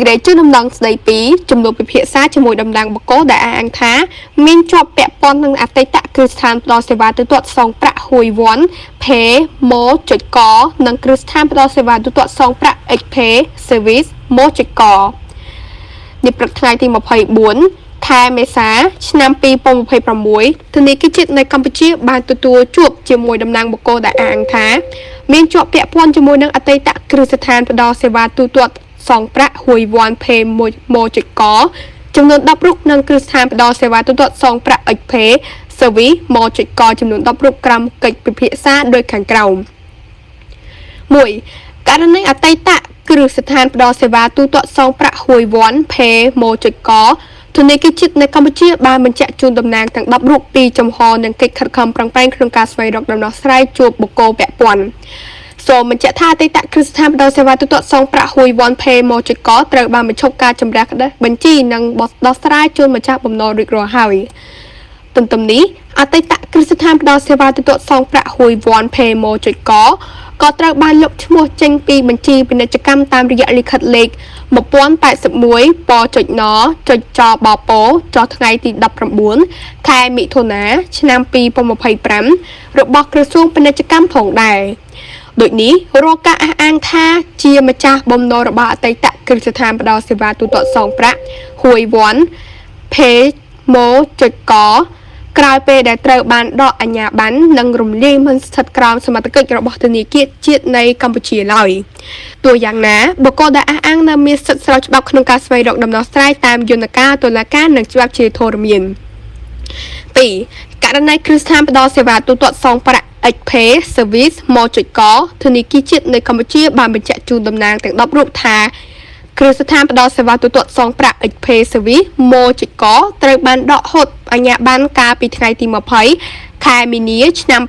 សេចក្តីជូនដំណឹងស្ដីពីចំនួនពិភាក្សាជាមួយតំណាងបកគោដែលអះអាងថាមានជាប់ពាក់ព័ន្ធនឹងអតីតគ្រឹះស្ថានផ្ដល់សេវាទូទាត់សងប្រាក់ហួយវ័ន Pay Mo.co និងគ្រឹះស្ថានផ្ដល់សេវាទូទាត់សងប្រាក់ XPay Service Mo.co នេះព្រឹកថ្ងៃទី24 ខែមេសាឆ្នាំ2026ធនាគារជាតិនៃកម្ពុជាបានទទួលជួបជាមួយតំណាងបកគោដែលអះអាងថាមានជាប់ពាក់ព័ន្ធជាមួយនឹងអតីតគ្រឹះស្ថានផ្ដល់សេវាទូទាត់សងប្រាក់ហួយវ័ន Pay Mo.co ចំនួន10រូបនិងគ្រឹះស្ថានផ្ដល់សេវាទូទាត់សងប្រាក់ XPay Service Mo.co ចំនួន10រូបក្រោមកិច្ចពិភាក្សាដូចខាងក្រោម 1. ករណីអតីតគ្រឹះស្ថានផ្ដល់សេវាទូទាត់សងប្រាក់ហួយវ័ន Pay Mo.co ធនាគារជាតិនៃកម្ពុជាបានបញ្ជាក់ជូនតំណាងទាំង10រូបពីចំហនិងកិច្ចខិតខំប្រឹងប្រែងក្នុងការស្វែងរកដំណោះស្រាយជួបបុគ្គលពាក់ព័ន្ធសូមបញ្ជាក់ថាអតីតគ្រឹះស្ថានផ្ដល់សេវាទូទាត់សងប្រាក់ហួយវ័ន Pay Mo.co ត្រូវបានបញ្ឈប់ការជំរះបញ្ជីនិងដោះស្រាយជូនម្ចាស់បំណុលរួចរាល់ហើយទន្ទឹមនេះអតីតគ្រឹះស្ថានផ្ដល់សេវាទូទាត់សងប្រាក់ហួយវ័ន Pay Mo.co ក៏ត្រូវបានលុបឈ្មោះចេញពីបញ្ជីពាណិជ្ជកម្មតាមរយៈលិខិតលេខ 1081 ព.ណ.ចបពចុះថ្ងៃទី19 ខែមិថុនាឆ្នាំ2025របស់ក្រសួងពាណិជ្ជកម្មផងដែរដូចនេះរាល់ការអះអាងថាជាម្ចាស់បំណុលរបស់អតីតគ្រឹះស្ថានផ្ដល់សេវាទូទាត់សងប្រាក់ហួយវ័ន Pay Mo.co ក្រោយពេលដែលត្រូវបានដកអាជ្ញាប័ណ្ណនិងរំលាយមិនស្ថិតក្រោមសមត្ថកិច្ចរបស់ធនាគារជាតិនៃកម្ពុជាឡើយទោះយ៉ាងណាបុគ្គលដែលអះអាងនៅមានសិទ្ធិស្របច្បាប់ក្នុងការស្វែងរកដំណោះស្រាយតាមយន្តការតុលាការនិងច្បាប់ជាធរមាន 2. ករណីគ្រឹះស្ថានផ្ដល់សេវាទូទាត់សងប្រាក់ XPay Service Mo.co ធនាគារជាតិនៃកម្ពុជាបានបញ្ជាក់ជូនតំណាងទាំង10រូបថាគ្រឹះស្ថានផ្ដល់សេវាទូទាត់សងប្រាក់ XPay Service Mo.co ត្រូវបានដកហូតអាជ្ញាប័ណ្ណកាលពីថ្ងៃទី20 ខែមីនាឆ្នាំ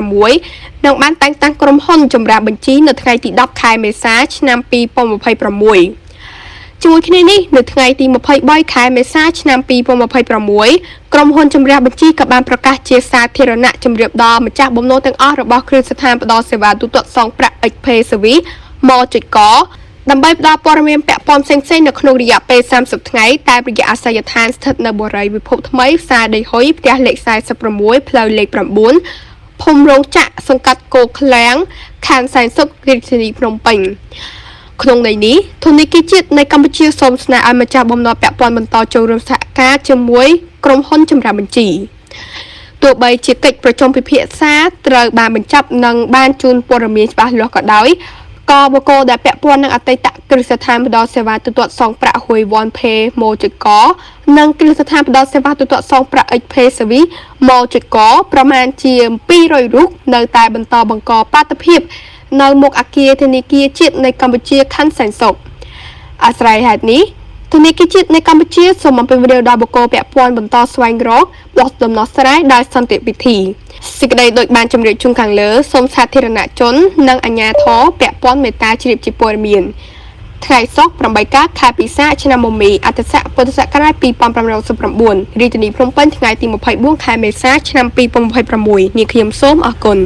2026និងបានតែងតាំងក្រុមហ៊ុនចម្រាស់បញ្ជីនៅថ្ងៃទី10 ខែមេសាឆ្នាំ2026ជាមួយគ្នានេះនៅថ្ងៃទី23 ខែមេសាឆ្នាំ2026ក្រុមហ៊ុនចម្រាស់បញ្ជីក៏បានប្រកាសជាសាធារណៈជម្រាបដល់ម្ចាស់បំណុលទាំងអស់របស់គ្រឹះស្ថានផ្ដល់សេវាទូទាត់សងប្រាក់ XPay Service Mo.co ដើម្បីផ្ដល់ព័ត៌មានពាក់ព័ន្ធផ្សេងៗនៅក្នុងរយៈពេល30ថ្ងៃតាមរយៈអាសយដ្ឋានស្ថិតនៅបូរីវិភពថ្មីផ្សារដីហុយផ្ទះលេខ46ផ្លូវលេខ9ភូមិរោងចក្រសង្កាត់គោឃ្លាំងខណ្ឌសែនសុខរាជធានីភ្នំពេញក្នុងន័យនេះធនាគារជាតិនៃកម្ពុជាសូមស្នើឲ្យម្ចាស់បំណុលពាក់ព័ន្ធបន្តចូលរួមសហការជាមួយក្រុមហ៊ុនចម្រាស់បញ្ជីទោះបីជាកិច្ចប្រជុំពិភាក្សាត្រូវបានបញ្ចប់និងបានជូនព័ត៌មានច្បាស់លាស់ក៏ដោយក៏បុគ្គលដែលពាក់ព័ន្ធនឹងអតីតគ្រឹះស្ថានផ្ដល់សេវាទូទាត់សងប្រាក់ហួយវ័ន Pay Mo.co និងគ្រឹះស្ថានផ្ដល់សេវាទូទាត់សងប្រាក់ XPay Service Mo.co ប្រមាណជា200រូបនៅតែបន្តបង្កបាតុភិបនៅមុខអគារធនាគារជាតិនៃកម្ពុជាខណ្ឌសែនសុខអាស្រ័យហេតុនេះធនាគារជាតិនៃកម្ពុជាសូមអំពាវនាវដល់បុគ្គលពាក់ព័ន្ធបន្តស្វែងរកដំណោះស្រាយដោយសន្តិវិធីសេចក្តីដូចបានជម្រាបជូនខាងលើសូមសាធារណជននិងអាជ្ញាធរពាក់ព័ន្ធមេត្តាជ្រាបជាព័ត៌មានថ្ងៃសុក្រ8កើតខែពិសាឆ្នាំមមីអត្តស័កពុទ្ធសករាជ2569រាជធានីភ្នំពេញថ្ងៃទី24ខែមេសាឆ្នាំ2026នាងខ្ញុំសូមអរគុណ